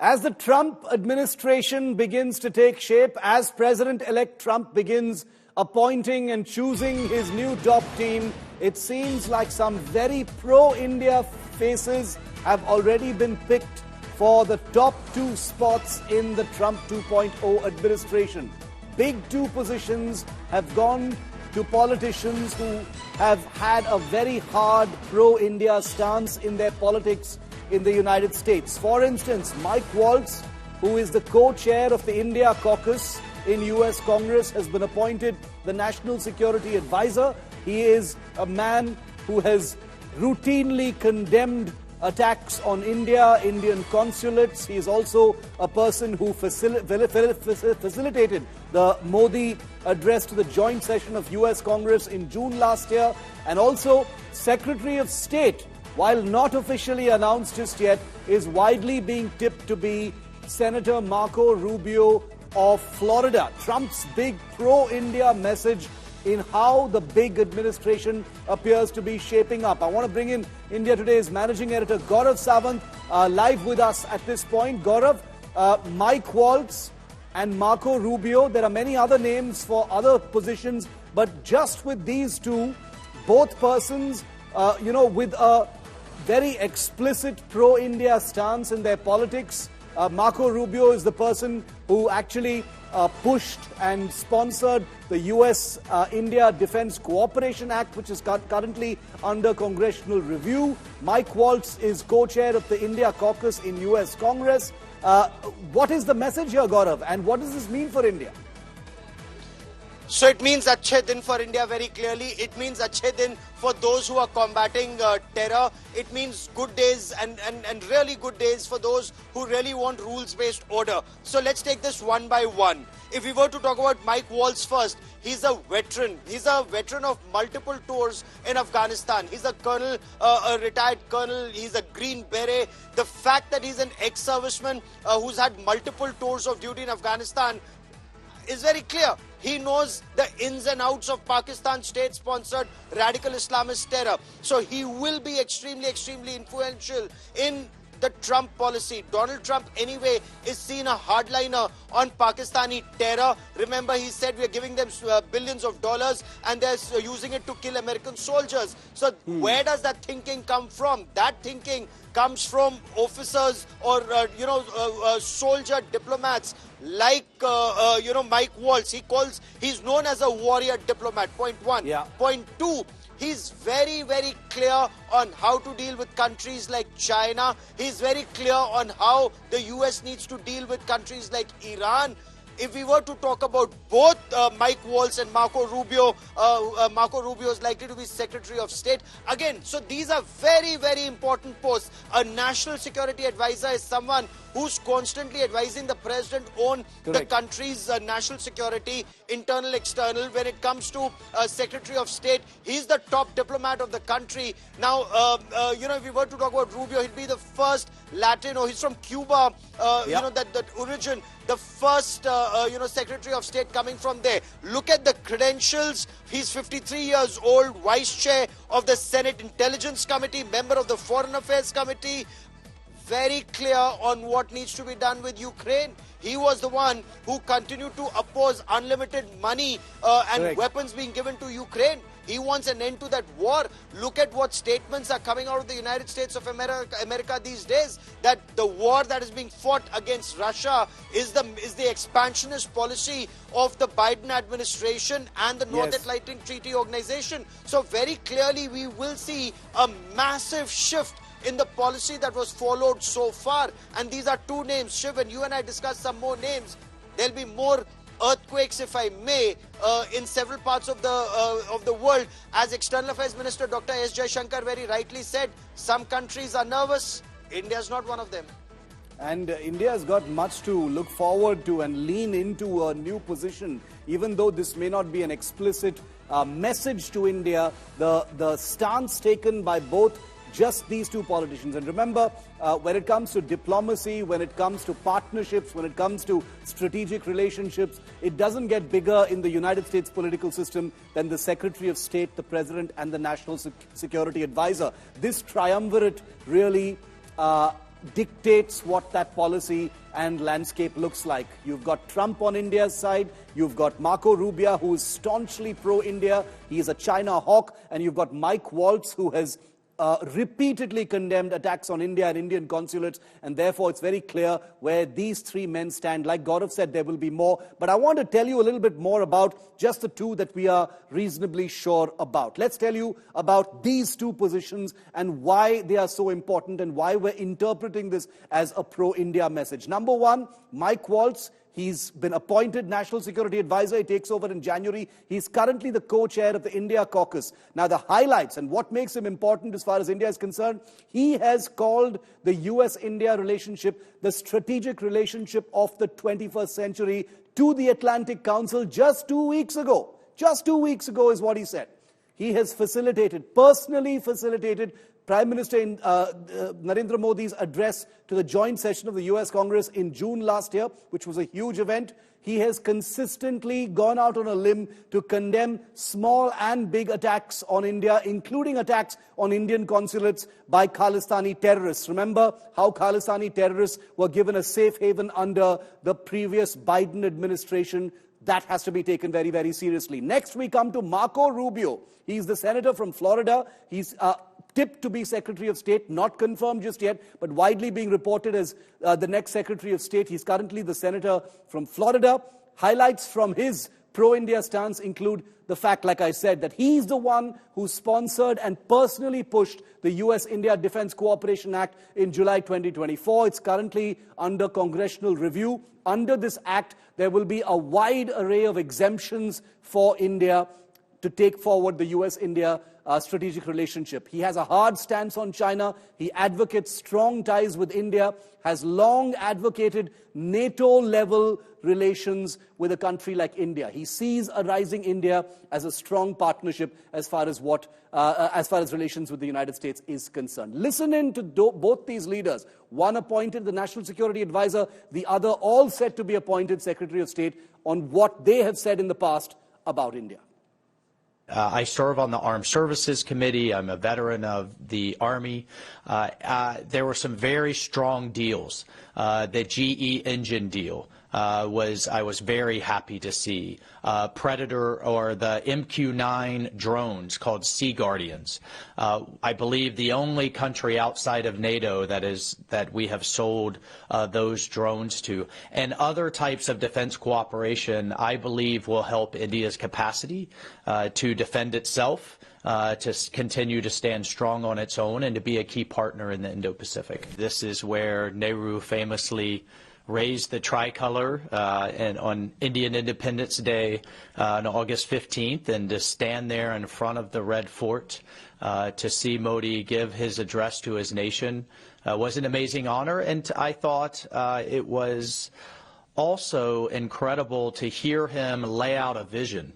As the Trump administration begins to take shape, as President-elect Trump begins appointing and choosing his new top team, it seems like some very pro-India faces have already been picked for the top two spots in the Trump 2.0 administration. Big two positions have gone to politicians who have had a very hard pro-India stance in their politics in the United States. For instance, Mike Waltz, who is the co-chair of the India caucus in US Congress, has been appointed the National Security Advisor. He is a man who has routinely condemned attacks on India, Indian consulates. He is also a person who facilitated the Modi address to the joint session of US Congress in June last year, and also Secretary of State, while not officially announced just yet, is widely being tipped to be Senator Marco Rubio of Florida. Trump's big pro-India message in how the big administration appears to be shaping up. I want to bring in India Today's managing editor Gaurav Sawant live with us at this point. Gaurav, Mike Waltz and Marco Rubio, there are many other names for other positions, but just with these two, both persons, with a very explicit pro-India stance in their politics. Marco Rubio is the person who actually pushed and sponsored the US-India Defense Cooperation Act, which is currently under congressional review. Mike Waltz is co-chair of the India caucus in US Congress. What is the message here, Gaurav, and what does this mean for India? So it means Achhe Din for India very clearly. It means Achhe Din for those who are combating terror. It means good days and really good days for those who really want rules-based order. So let's take this one by one. If we were to talk about Mike Waltz first, he's a veteran. He's a veteran of multiple tours in Afghanistan. He's a colonel, a retired colonel. He's a Green Beret. The fact that he's an ex-serviceman who's had multiple tours of duty in Afghanistan is very clear. He knows the ins and outs of Pakistan state-sponsored radical Islamist terror. So he will be extremely, extremely influential in the Trump policy. Donald Trump, anyway, is seen a hardliner on Pakistani terror. Remember, he said we are giving them billions of dollars and they're using it to kill American soldiers. So where does that thinking come from? That thinking comes from officers or, soldier diplomats like, Mike Waltz. He's known as a warrior diplomat, point one. Yeah. Point two, he's very, very clear on how to deal with countries like China. He's very clear on how the US needs to deal with countries like Iran. If we were to talk about both Mike Waltz and Marco Rubio, Marco Rubio is likely to be Secretary of State. Again, so these are very, very important posts. A national security advisor is someone who's constantly advising the president on the country's national security, internal, external. When it comes to Secretary of State, he's the top diplomat of the country. Now, if we were to talk about Rubio, he'd be the first Latino. He's from Cuba, that origin. The first, Secretary of State coming from there. Look at the credentials. He's 53 years old, Vice Chair of the Senate Intelligence Committee, member of the Foreign Affairs Committee. Very clear on what needs to be done with Ukraine. He was the one who continued to oppose unlimited money and weapons being given to Ukraine. He wants an end to that war. Look at what statements are coming out of the United States of America these days, that the war that is being fought against Russia is the expansionist policy of the Biden administration and the North Atlantic Treaty Organization. So very clearly we will see a massive shift in the policy that was followed so far. And these are two names. Shiv, and you and I discussed some more names. There'll be more earthquakes, if I may, in several parts of the world. As External Affairs Minister Dr. S. Jaishankar very rightly said, some countries are nervous. India is not one of them. And India has got much to look forward to and lean into a new position. Even though this may not be an explicit message to India, the stance taken by both just these two politicians. And remember, when it comes to diplomacy, when it comes to partnerships, when it comes to strategic relationships, it doesn't get bigger in the United States political system than the Secretary of State, the President, and the National Security Advisor. This triumvirate really dictates what that policy and landscape looks like. You've got Trump on India's side, you've got Marco Rubio, who is staunchly pro-India, he is a China hawk, and you've got Mike Waltz, who has repeatedly condemned attacks on India and Indian consulates, and therefore it's very clear where these three men stand. Like Gaurav said, there will be more, but I want to tell you a little bit more about just the two that we are reasonably sure about. Let's tell you about these two positions and why they are so important and why we're interpreting this as a pro-India message. Number one, Mike Waltz. He's been appointed National Security Advisor. He takes over in January. He's currently the co-chair of the India Caucus. Now, the highlights and what makes him important as far as India is concerned, he has called the US-India relationship the strategic relationship of the 21st century to the Atlantic Council just 2 weeks ago. Just 2 weeks ago is what he said. He has personally facilitated Prime Minister Narendra Modi's address to the joint session of the US Congress in June last year, which was a huge event. He has consistently gone out on a limb to condemn small and big attacks on India, including attacks on Indian consulates by Khalistani terrorists. Remember how Khalistani terrorists were given a safe haven under the previous Biden administration. That has to be taken very, very seriously. Next, we come to Marco Rubio. He's the senator from Florida. He's tipped to be Secretary of State, not confirmed just yet, but widely being reported as the next Secretary of State. He's currently the senator from Florida. Highlights from his pro-India stance include the fact, like I said, that he's the one who sponsored and personally pushed the US-India Defense Cooperation Act in July 2024. It's currently under congressional review. Under this act, there will be a wide array of exemptions for India to take forward the US-India strategic relationship. He has a hard stance on China. He advocates strong ties with India, has long advocated NATO-level relations with a country like India. He sees a rising India as a strong partnership as far as relations with the United States is concerned. Listen in to both these leaders. One appointed the National Security Advisor, the other all set to be appointed Secretary of State, on what they have said in the past about India. I serve on the Armed Services Committee. I'm a veteran of the Army. There were some very strong deals. The GE engine deal I was very happy to see. Predator, or the MQ-9 drones called Sea Guardians. I believe the only country outside of NATO that we have sold those drones to. And other types of defense cooperation, I believe, will help India's capacity to defend itself, to continue to stand strong on its own, and to be a key partner in the Indo-Pacific. This is where Nehru famously raised the tricolor and on Indian Independence Day on August 15th, and to stand there in front of the Red Fort to see Modi give his address to his nation was an amazing honor. And I thought it was also incredible to hear him lay out a vision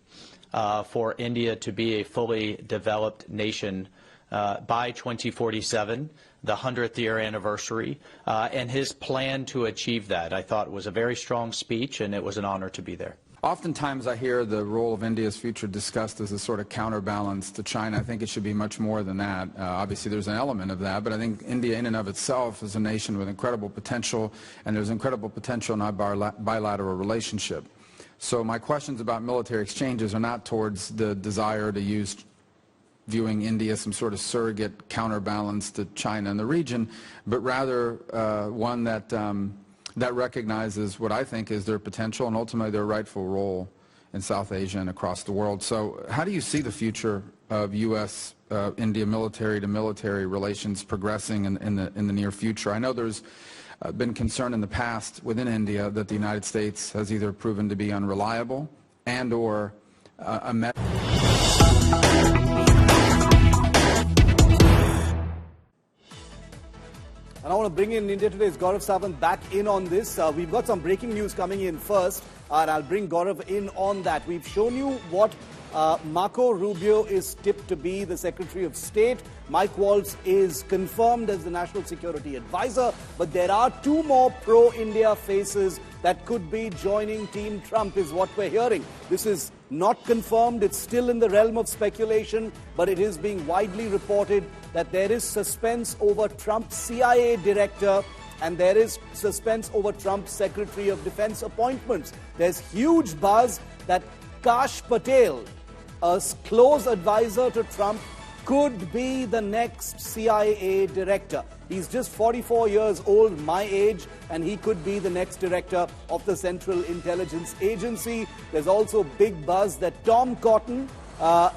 for India to be a fully developed nation by 2047, the 100th year anniversary, and his plan to achieve that. I thought it was a very strong speech, and it was an honor to be there. Oftentimes I hear the role of India's future discussed as a sort of counterbalance to China. I think it should be much more than that. Obviously there's an element of that, but I think India in and of itself is a nation with incredible potential, and there's incredible potential in our bilateral relationship. So my questions about military exchanges are not towards the desire to use viewing India as some sort of surrogate counterbalance to China in the region, but rather one that recognizes what I think is their potential and ultimately their rightful role in South Asia and across the world. So how do you see the future of U.S.-India military-to-military relations progressing in the near future? I know there's been concern in the past within India that the United States has either proven to be unreliable and or And I want to bring in India Today's Gaurav Sawant back in on this. We've got some breaking news coming in first, and I'll bring Gaurav in on that. We've shown you what Marco Rubio is tipped to be the Secretary of State. Mike Waltz is confirmed as the National Security Advisor, but there are two more pro-India faces that could be joining Team Trump, is what we're hearing. This is not confirmed. It's still in the realm of speculation, but it is being widely reported that there is suspense over Trump's CIA director and there is suspense over Trump's Secretary of Defense appointments. There's huge buzz that Kash Patel, a close advisor to Trump, could be the next CIA director. He's just 44 years old, my age, and he could be the next director of the Central Intelligence Agency. There's also big buzz that Tom Cotton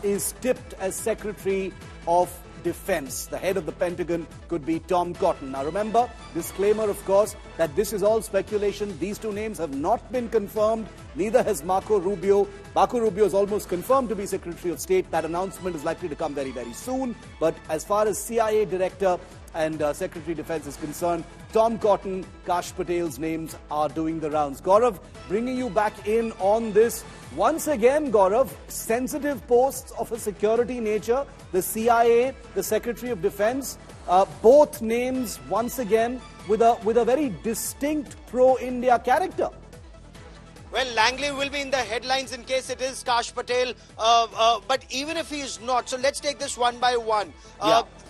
is tipped as Secretary of Defense. The head of the Pentagon could be Tom Cotton. Now remember, disclaimer of course, that this is all speculation. These two names have not been confirmed. Neither has Marco Rubio. Marco Rubio is almost confirmed to be Secretary of State. That announcement is likely to come very, very soon. But as far as CIA Director and Secretary of Defense is concerned, Tom Cotton, Kash Patel's names are doing the rounds. Gaurav, bringing you back in on this. Once again, Gaurav, sensitive posts of a security nature, the CIA, the Secretary of Defense, both names once again with a very distinct pro-India character. Well, Langley will be in the headlines in case it is Kash Patel. But even if he is not, so let's take this one by one.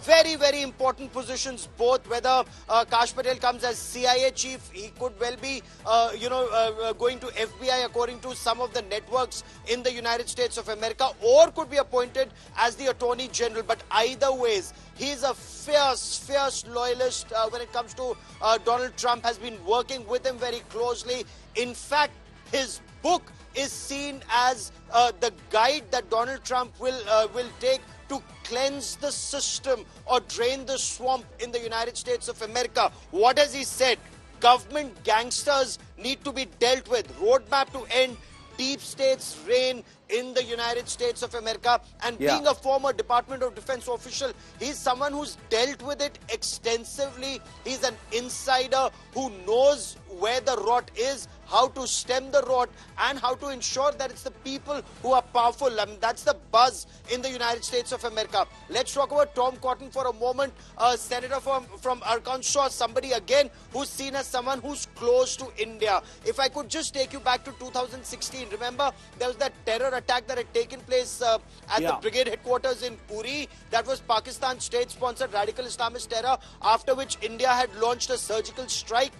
Very, very important positions both. Whether Kash Patel comes as CIA chief, he could well be, going to FBI according to some of the networks in the United States of America, or could be appointed as the Attorney General. But either ways, he's a fierce loyalist when it comes to Donald Trump, has been working with him very closely. In fact, his book is seen as the guide that Donald Trump will take to cleanse the system or drain the swamp in the United States of America. What has he said? Government gangsters need to be dealt with. Roadmap to end deep state's reign in the United States of America. And being a former Department of Defense official, he's someone who's dealt with it extensively. He's an insider who knows where the rot is, how to stem the rot, and how to ensure that it's the people who are powerful. I mean, that's the buzz in the United States of America. Let's talk about Tom Cotton for a moment. Senator from Arkansas, somebody again who's seen as someone who's close to India. If I could just take you back to 2016, remember there was that terror attack that had taken place at the brigade headquarters in Puri. That was Pakistan state-sponsored radical Islamist terror, after which India had launched a surgical strike.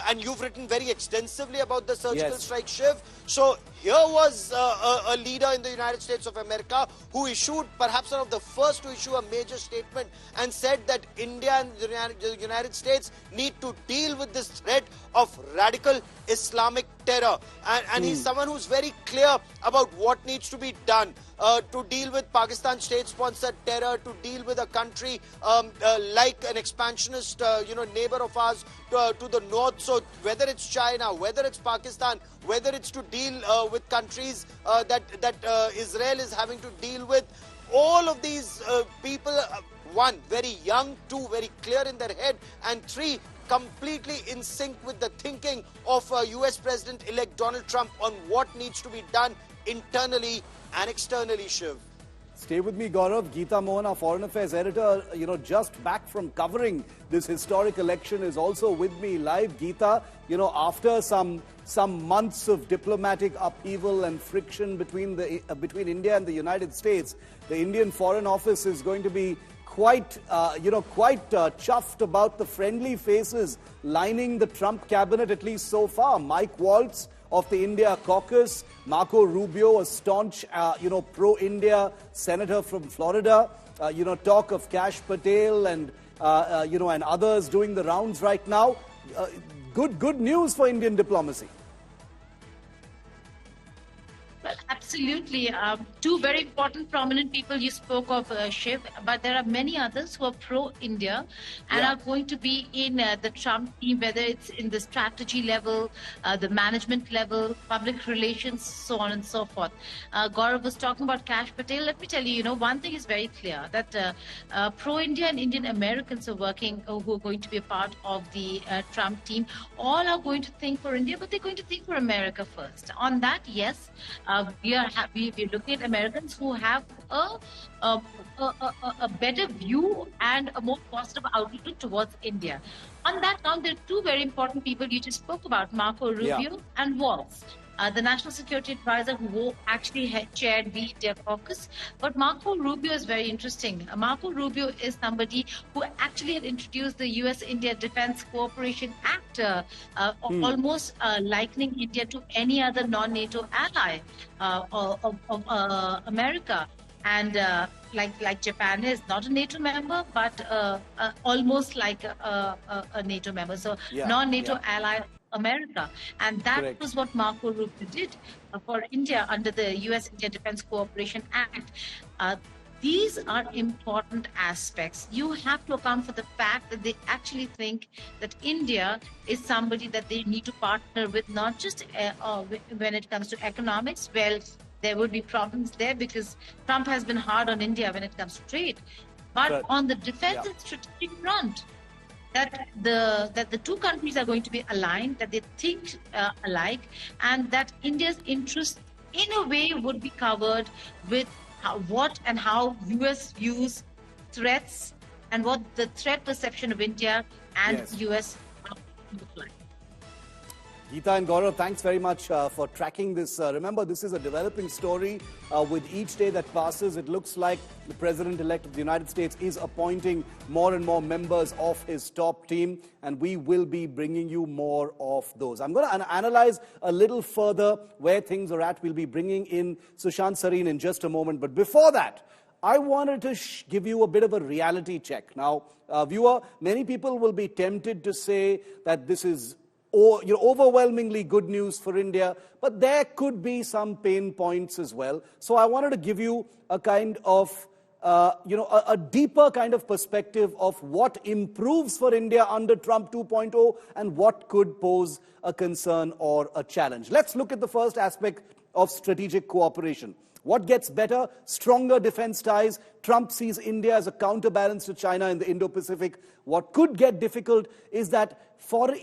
And you've written very extensively about the surgical strike, Shiv. So here was a leader in the United States of America who issued, perhaps one of the first to issue, a major statement and said that India and the United States need to deal with this threat of radical Islamic terror. And he's someone who's very clear about what needs to be done to deal with Pakistan state-sponsored terror, to deal with a country like an expansionist, neighbor of ours to the north. So whether it's China, whether it's Pakistan, whether it's to deal with countries that Israel is having to deal with, all of these people, one, very young, two, very clear in their head, and three, completely in sync with the thinking of US President-elect Donald Trump on what needs to be done internally and externally, Shiv. Stay with me, Gaurav. Geeta Mohan, our Foreign Affairs editor, just back from covering this historic election, is also with me live. Geeta, after some months of diplomatic upheaval and friction between India and the United States, the Indian Foreign Office is going to be quite chuffed about the friendly faces lining the Trump cabinet, at least so far. Mike Waltz of the India caucus, Marco Rubio, a staunch, pro-India senator from Florida, talk of Kash Patel and others doing the rounds right now. Good news for Indian diplomacy. Well, absolutely. Two very important, prominent people you spoke of, Shiv, but there are many others who are pro-India and are going to be in the Trump team, whether it's in the strategy level, the management level, public relations, so on and so forth. Gaurav was talking about Kash Patel. Let me tell you, one thing is very clear, that pro-India and Indian Americans are working, who are going to be a part of the Trump team. All are going to think for India, but they're going to think for America first. On that, yes, we're looking at Americans who have a better view and a more positive outlook towards India. On that count, there are two very important people you just spoke about, Marco Rubio and Waltz. the National Security Advisor who actually had chaired the India caucus. But Marco Rubio is very interesting. Marco Rubio is somebody who actually had introduced the US-India Defense Cooperation Act, almost likening India to any other non-NATO ally of America. And like Japan is not a NATO member, but almost like a NATO member. So non-NATO ally America. And that was what Marco Rubio did for India under the US-India Defense Cooperation Act. These are important aspects. You have to account for the fact that they actually think that India is somebody that they need to partner with, not just when it comes to economics. Well, there would be problems there because Trump has been hard on India when it comes to trade. But on the defense and strategic front, that the two countries are going to be aligned, that they think alike, and that India's interests in a way would be covered with what and how US views threats and what the threat perception of India and US look like. Geeta and Gaurav, thanks very much for tracking this. Remember, this is a developing story. With each day that passes, it looks like the President-elect of the United States is appointing more and more members of his top team, and we will be bringing you more of those. I'm going to analyze a little further where things are at. We'll be bringing in Sushant Sareen in just a moment. But before that, I wanted to give you a bit of a reality check. Now, viewer, many people will be tempted to say that this is overwhelmingly good news for India, but there could be some pain points as well. So I wanted to give you a kind of, a deeper kind of perspective of what improves for India under Trump 2.0 and what could pose a concern or a challenge. Let's look at the first aspect of strategic cooperation. What gets better? Stronger defense ties. Trump sees India as a counterbalance to China in the Indo-Pacific. What could get difficult is that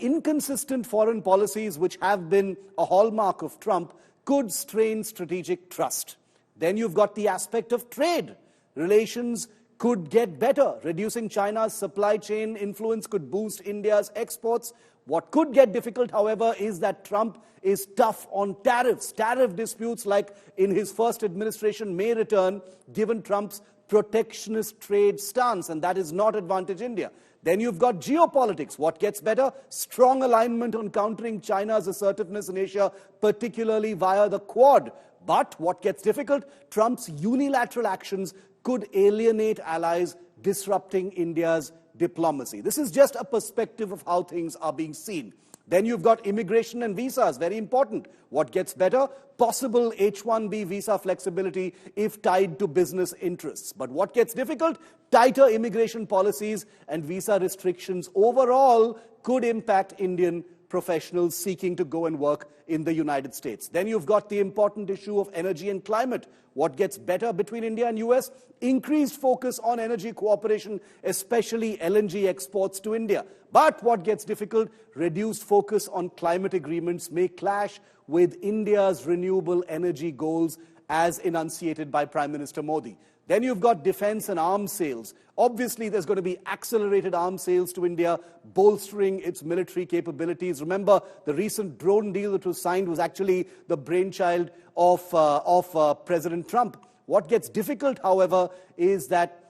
inconsistent foreign policies, which have been a hallmark of Trump, could strain strategic trust. Then you've got the aspect of trade. Relations could get better. Reducing China's supply chain influence could boost India's exports. What could get difficult, however, is that Trump is tough on tariffs. Tariff disputes, like in his first administration, may return given Trump's protectionist trade stance, and that is not advantage India. Then you've got geopolitics. What gets better? Strong alignment on countering China's assertiveness in Asia, particularly via the Quad. But what gets difficult? Trump's unilateral actions could alienate allies, disrupting India's diplomacy. This is just a perspective of how things are being seen. Then you've got immigration and visas, very important. What gets better? Possible H-1B visa flexibility if tied to business interests. But what gets difficult? Tighter immigration policies and visa restrictions overall could impact Indian professionals seeking to go and work in the United States. Then you've got the important issue of energy and climate. What gets better between India and US? Increased focus on energy cooperation, especially LNG exports to India. But what gets difficult? Reduced focus on climate agreements may clash with India's renewable energy goals as enunciated by Prime Minister Modi. Then you've got defense and arms sales. Obviously, there's going to be accelerated arms sales to India, bolstering its military capabilities. Remember, the recent drone deal that was signed was actually the brainchild of President Trump. What gets difficult, however, is that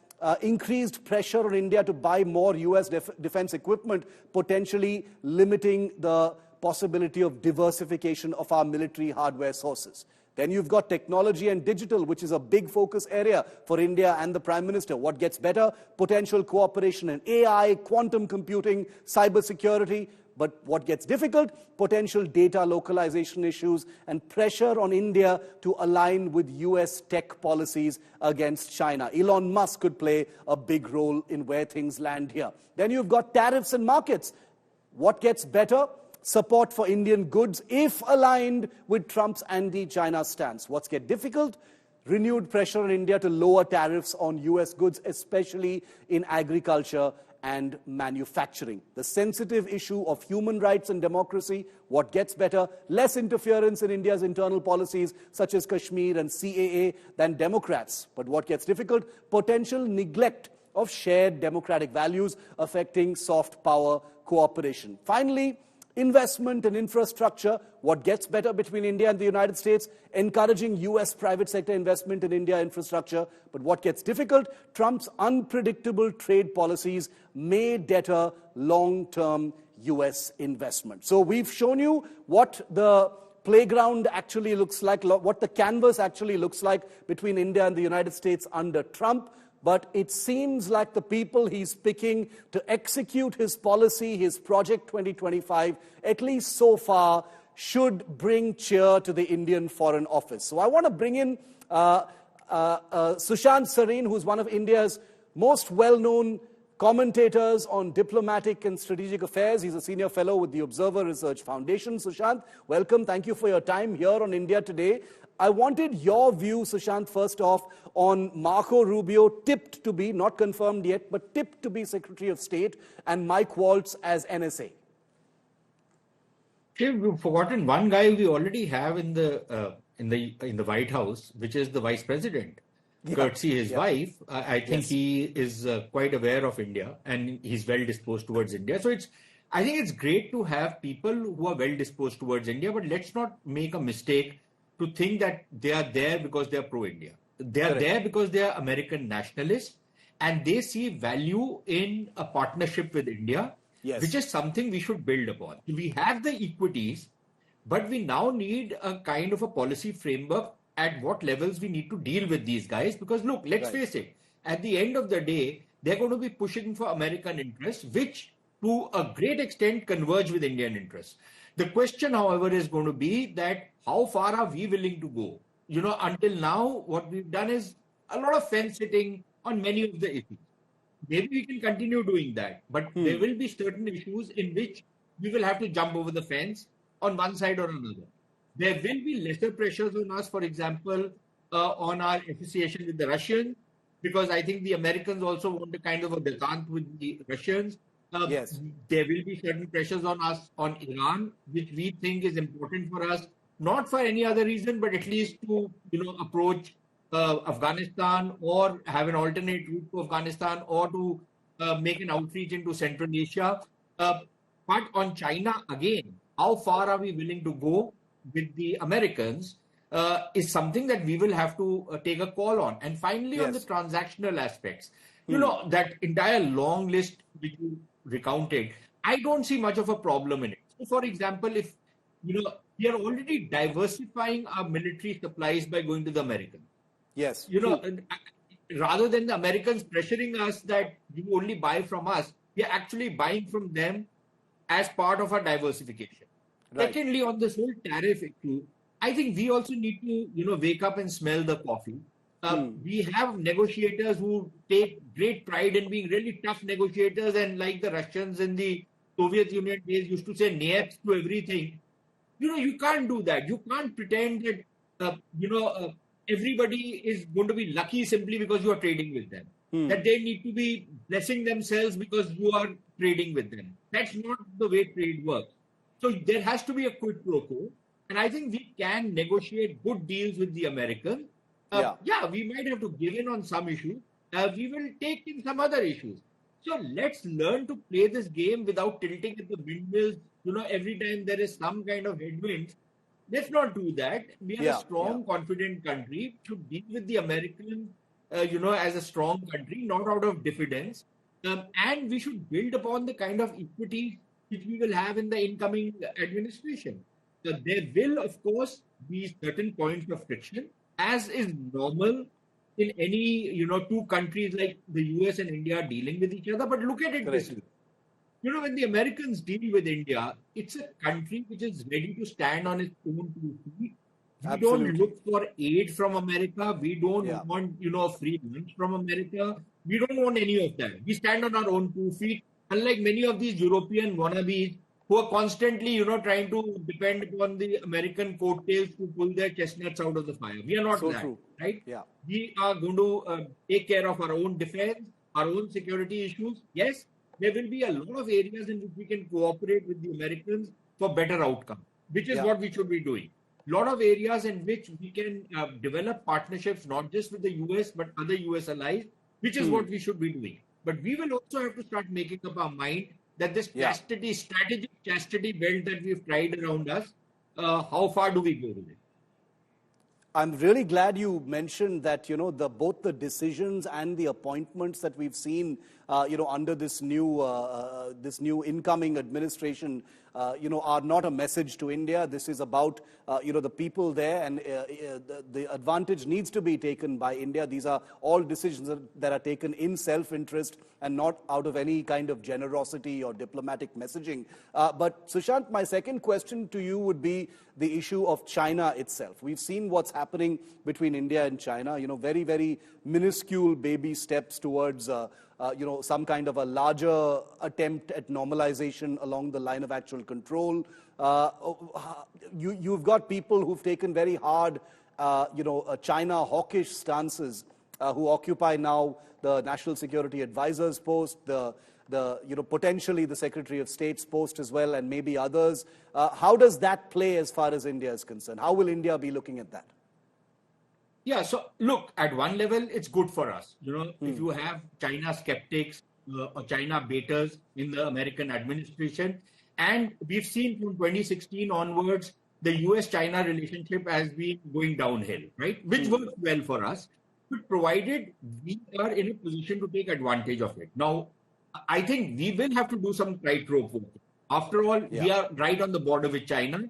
increased pressure on India to buy more US defense equipment, potentially limiting the possibility of diversification of our military hardware sources. Then you've got technology and digital, which is a big focus area for India and the Prime Minister. What gets better? Potential cooperation in AI, quantum computing, cybersecurity. But what gets difficult? Potential data localization issues and pressure on India to align with US tech policies against China. Elon Musk could play a big role in where things land here. Then you've got tariffs and markets. What gets better? Support for Indian goods if aligned with Trump's anti-China stance. What's get difficult? Renewed pressure on India to lower tariffs on US goods, especially in agriculture and manufacturing. The sensitive issue of human rights and democracy. What gets better? Less interference in India's internal policies, such as Kashmir and CAA, than Democrats. But what gets difficult? Potential neglect of shared democratic values affecting soft power cooperation. Finally, investment and infrastructure, what gets better between India and the United States, encouraging US private sector investment in India infrastructure. But what gets difficult, Trump's unpredictable trade policies may deter long-term US investment. So we've shown you what the playground actually looks like, what the canvas actually looks like between India and the United States under Trump. But it seems like the people he's picking to execute his policy, his Project 2025, at least so far, should bring cheer to the Indian Foreign Office. So I want to bring in Sushant Sareen, who's one of India's most well-known commentators on diplomatic and strategic affairs. He's a senior fellow with the Observer Research Foundation. Sushant, welcome. Thank you for your time here on India Today. I wanted your view, Sushant, first off, on Marco Rubio, tipped to be, not confirmed yet, but tipped to be Secretary of State, and Mike Waltz as NSA. We've forgotten one guy we already have in the White House, which is the Vice President. Courtesy his wife, I think he is quite aware of India and he's well disposed towards India. So I think it's great to have people who are well disposed towards India, but let's not make a mistake to think that they are there because they are pro-India. They are there because they are American nationalists and they see value in a partnership with India, which is something we should build upon. We have the equities, but we now need a kind of a policy framework at what levels we need to deal with these guys. Because look, let's face it, at the end of the day, they're going to be pushing for American interests, which to a great extent converge with Indian interests. The question, however, is going to be that how far are we willing to go? You know, until now, what we've done is a lot of fence sitting on many of the issues. Maybe we can continue doing that, but there will be certain issues in which we will have to jump over the fence on one side or another. There will be lesser pressures on us, for example, on our association with the Russians, because I think the Americans also want a kind of a détente with the Russians. There will be certain pressures on us on Iran, which we think is important for us, not for any other reason, but at least to approach Afghanistan or have an alternate route to Afghanistan or to make an outreach into Central Asia. But on China, again, how far are we willing to go with the Americans is something that we will have to take a call on. And finally, on the transactional aspects, you know, that entire long list which you recounted, I don't see much of a problem in it. So, for example, if, you know, we are already diversifying our military supplies by going to the Americans. You know, rather than the Americans pressuring us that you only buy from us, we are actually buying from them as part of our diversification. Secondly, on this whole tariff issue, I think we also need to, you know, wake up and smell the coffee. We have negotiators who take great pride in being really tough negotiators, and like the Russians in the Soviet Union days used to say naps to everything. You know, you can't do that. You can't pretend that, everybody is going to be lucky simply because you are trading with them. That they need to be blessing themselves because you are trading with them. That's not the way trade works. So there has to be a quid pro quo. And I think we can negotiate good deals with the Americans. We might have to give in on some issues. We will take in some other issues. So let's learn to play this game without tilting at the windmills. You know, every time there is some kind of headwinds, let's not do that. We are a strong, confident country. We should deal with the Americans, as a strong country, not out of diffidence. And we should build upon the kind of equity which we will have in the incoming administration. There will, of course, be certain points of friction, as is normal in any, two countries like the US and India dealing with each other. But look at it this way. You know, when the Americans deal with India, it's a country which is ready to stand on its own 2 feet. We don't look for aid from America. We don't want, a free lunch from America. We don't want any of that. We stand on our own 2 feet. Unlike many of these European wannabes who are constantly, trying to depend upon the American coattails to pull their chestnuts out of the fire. We are not right? We are going to take care of our own defense, our own security issues. Yes, there will be a lot of areas in which we can cooperate with the Americans for better outcome, which is what we should be doing. A lot of areas in which we can develop partnerships, not just with the US, but other US allies, which is what we should be doing. But we will also have to start making up our mind that this strategic chastity belt that we've tried around us, how far do we go with it? I'm really glad you mentioned that, both the decisions and the appointments that we've seen, under this new incoming administration, are not a message to India. This is about, the people there, and the advantage needs to be taken by India. These are all decisions that are taken in self-interest and not out of any kind of generosity or diplomatic messaging. But Sushant, my second question to you would be the issue of China itself. We've seen what's happening between India and China, very, very minuscule baby steps towards some kind of a larger attempt at normalization along the line of actual control. You've got people who've taken very hard, China hawkish stances, who occupy now the National Security Advisor's post, potentially the Secretary of State's post as well, and maybe others. How does that play as far as India is concerned? How will India be looking at that? Yeah, so look, at one level, it's good for us. If you have China skeptics or China baiters in the American administration, and we've seen from 2016 onwards, the US-China relationship has been going downhill, right? Which works well for us, but provided we are in a position to take advantage of it. Now, I think we will have to do some tightrope work. After all, we are right on the border with China.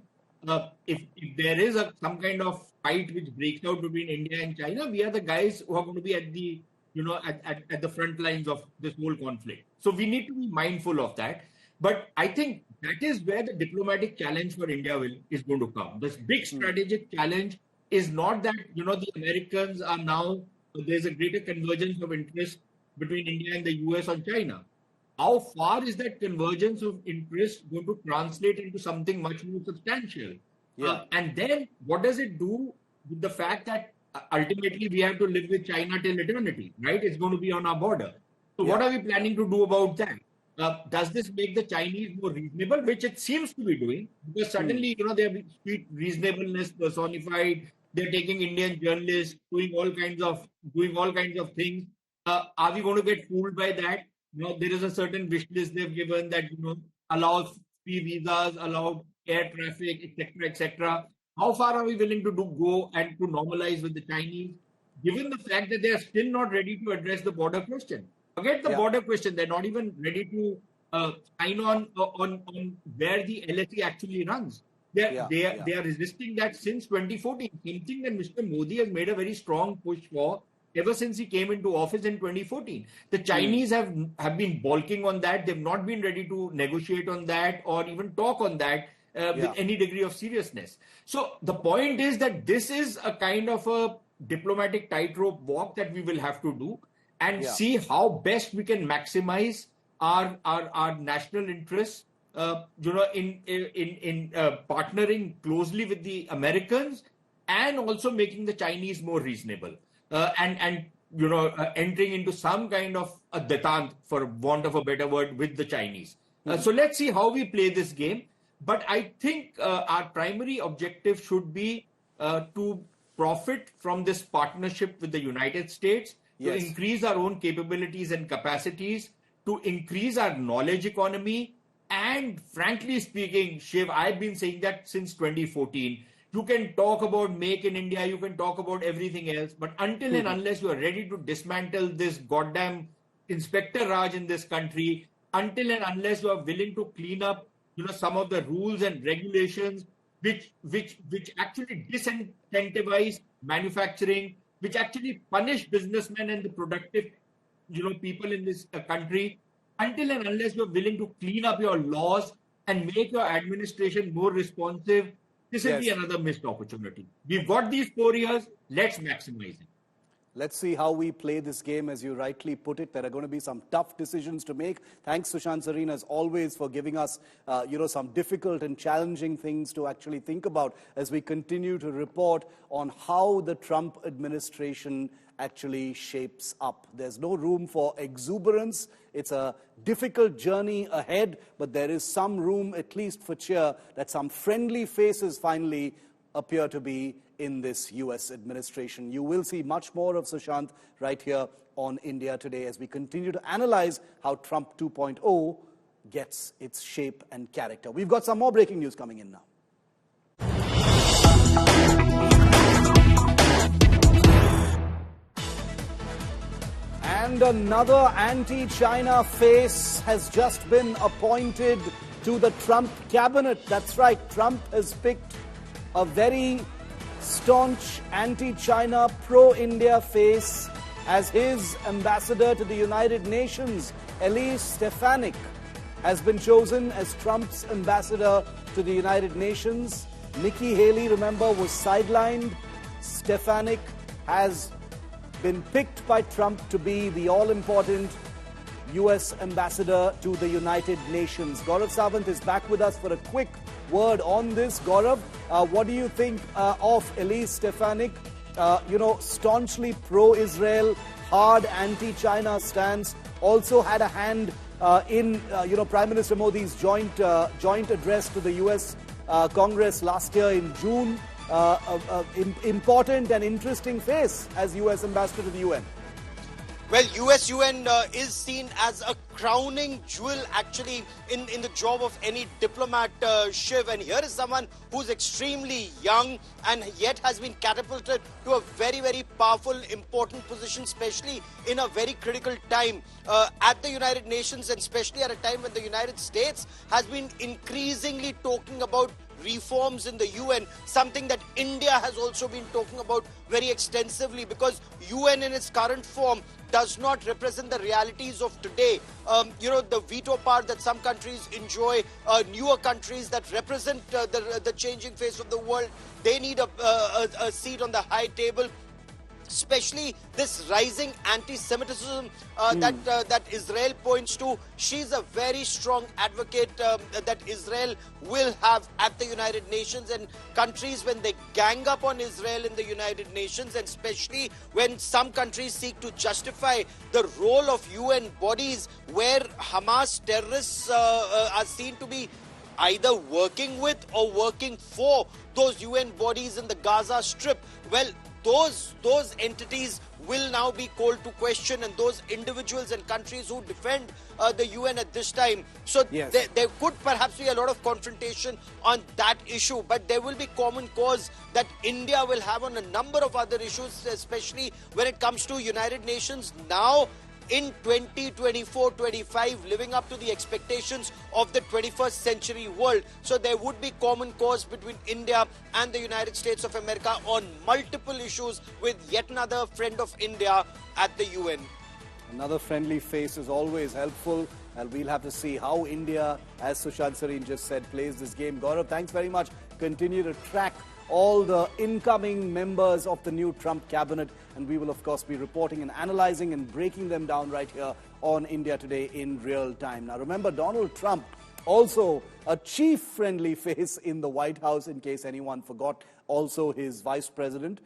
If there is some kind of fight which breaks out between India and China, we are the guys who are going to be at the at the front lines of this whole conflict. So we need to be mindful of that. But I think that is where the diplomatic challenge for India is going to come. This big strategic challenge is not that the Americans are now, there's a greater convergence of interest between India and the US on China. How far is that convergence of interest going to translate into something much more substantial? And then what does it do with the fact that ultimately we have to live with China till eternity, right? It's going to be on our border. So what are we planning to do about that? Does this make the Chinese more reasonable, which it seems to be doing? Because suddenly, they have street reasonableness personified. They're taking Indian journalists, doing all kinds of things. Are we going to get fooled by that? There is a certain wish list they've given that allows free visas, allow air traffic, etc., etc. How far are we willing to go and to normalize with the Chinese, given the fact that they are still not ready to address the border question? Forget the border question; they're not even ready to sign on where the LSE actually runs. They are resisting that since 2014. Something that Mr. Modi has made a very strong push for ever since he came into office in 2014. The Chinese have been balking on that. They've not been ready to negotiate on that or even talk on that with any degree of seriousness. So the point is that this is a kind of a diplomatic tightrope walk that we will have to do and see how best we can maximize our national interests, in partnering closely with the Americans and also making the Chinese more reasonable. And entering into some kind of a détente, for want of a better word, with the Chinese. So let's see how we play this game. But I think our primary objective should be to profit from this partnership with the United States, to increase our own capabilities and capacities, to increase our knowledge economy. And frankly speaking, Shiv, I've been saying that since 2014. You can talk about Make in India, you can talk about everything else, but until and unless you are ready to dismantle this goddamn Inspector Raj in this country, until and unless you are willing to clean up, some of the rules and regulations which actually disincentivize manufacturing, which actually punish businessmen and the productive, people in this country, until and unless you are willing to clean up your laws and make your administration more responsive, this will be another missed opportunity. We've got these 4 years. Let's maximize it. Let's see how we play this game, as you rightly put it. There are going to be some tough decisions to make. Thanks, Sushant Sareen, as always, for giving us, some difficult and challenging things to actually think about as we continue to report on how the Trump administration actually shapes up. There's no room for exuberance. It's a difficult journey ahead, but there is some room, at least for cheer, that some friendly faces finally appear to be in this US administration. You will see much more of Sushant right here on India Today as we continue to analyze how Trump 2.0 gets its shape and character. We've got some more breaking news coming in now. And another anti-China face has just been appointed to the Trump cabinet. That's right, Trump has picked a very staunch anti-China, pro-India face as his ambassador to the United Nations. Elise Stefanik has been chosen as Trump's ambassador to the United Nations. Nikki Haley, remember, was sidelined. Stefanik has been picked by Trump to be the all-important U.S. ambassador to the United Nations. Gaurav Sawant is back with us for a quick word on this. Gaurav, what do you think of Elise Stefanik? Staunchly pro-Israel, hard anti-China stance, also had a hand in Prime Minister Modi's joint address to the U.S. Congress last year in June. Important and interesting face as U.S. ambassador to the UN. Well, US-UN is seen as a crowning jewel actually in the job of any diplomat, Shiv. And here is someone who's extremely young and yet has been catapulted to a very, very powerful, important position, especially in a very critical time at the United Nations, and especially at a time when the United States has been increasingly talking about reforms in the UN, something that India has also been talking about very extensively, because UN in its current form does not represent the realities of today. The veto power that some countries enjoy, newer countries that represent the changing face of the world, they need a seat on the high table. Especially this rising anti-Semitism that Israel points to. She's a very strong advocate that Israel will have at the United Nations, and countries, when they gang up on Israel in the United Nations, and especially when some countries seek to justify the role of UN bodies where Hamas terrorists are seen to be either working with or working for those UN bodies in the Gaza Strip, well, those entities will now be called to question, and those individuals and countries who defend the UN at this time. So yes, there could perhaps be a lot of confrontation on that issue, but there will be common cause that India will have on a number of other issues, especially when it comes to United Nations now in 2024-25, living up to the expectations of the 21st century world. So there would be common cause between India and the United States of America on multiple issues, with yet another friend of India at the UN. Another friendly face is always helpful, and we'll have to see how India, as Sushant Sareen just said, plays this game. Gaurav, thanks very much. Continue to track all the incoming members of the new Trump cabinet, and we will of course be reporting and analyzing and breaking them down right here on India Today in real time. Now remember, Donald Trump, also a chief friendly face in the White House, in case anyone forgot, also his vice president.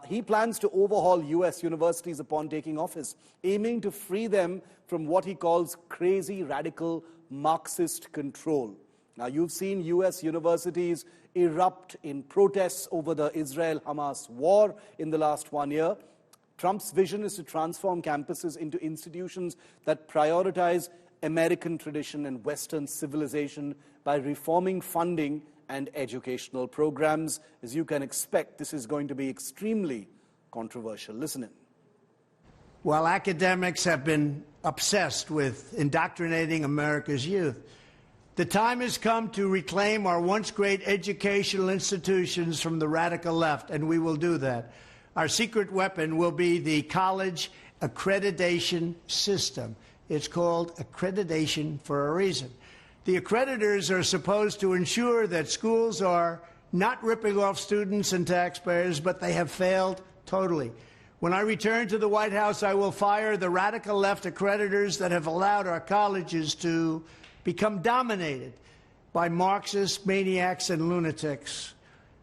He plans to overhaul US universities upon taking office, aiming to free them from what he calls crazy radical Marxist control. Now, you've seen US universities erupt in protests over the Israel-Hamas war in the last 1 year. Trump's vision is to transform campuses into institutions that prioritize American tradition and Western civilization by reforming funding and educational programs. As you can expect, this is going to be extremely controversial. Listen in. While academics have been obsessed with indoctrinating America's youth, the time has come to reclaim our once great educational institutions from the radical left, and we will do that. Our secret weapon will be the college accreditation system. It's called accreditation for a reason. The accreditors are supposed to ensure that schools are not ripping off students and taxpayers, but they have failed totally. When I return to the White House, I will fire the radical left accreditors that have allowed our colleges to become dominated by Marxist maniacs and lunatics.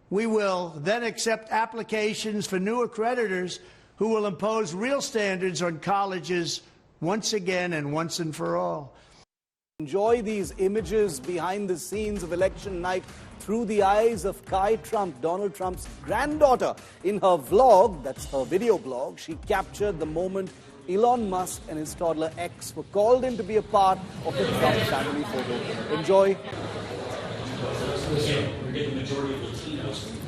We will then accept applications for new accreditors who will impose real standards on colleges once again and once and for all. Enjoy these images behind the scenes of election night through the eyes of Kai Trump, Donald Trump's granddaughter. In her vlog, that's her video blog, she captured the moment Elon Musk and his toddler X were called in to be a part of the Trump family photo. Enjoy. We're getting the majority of Latinos.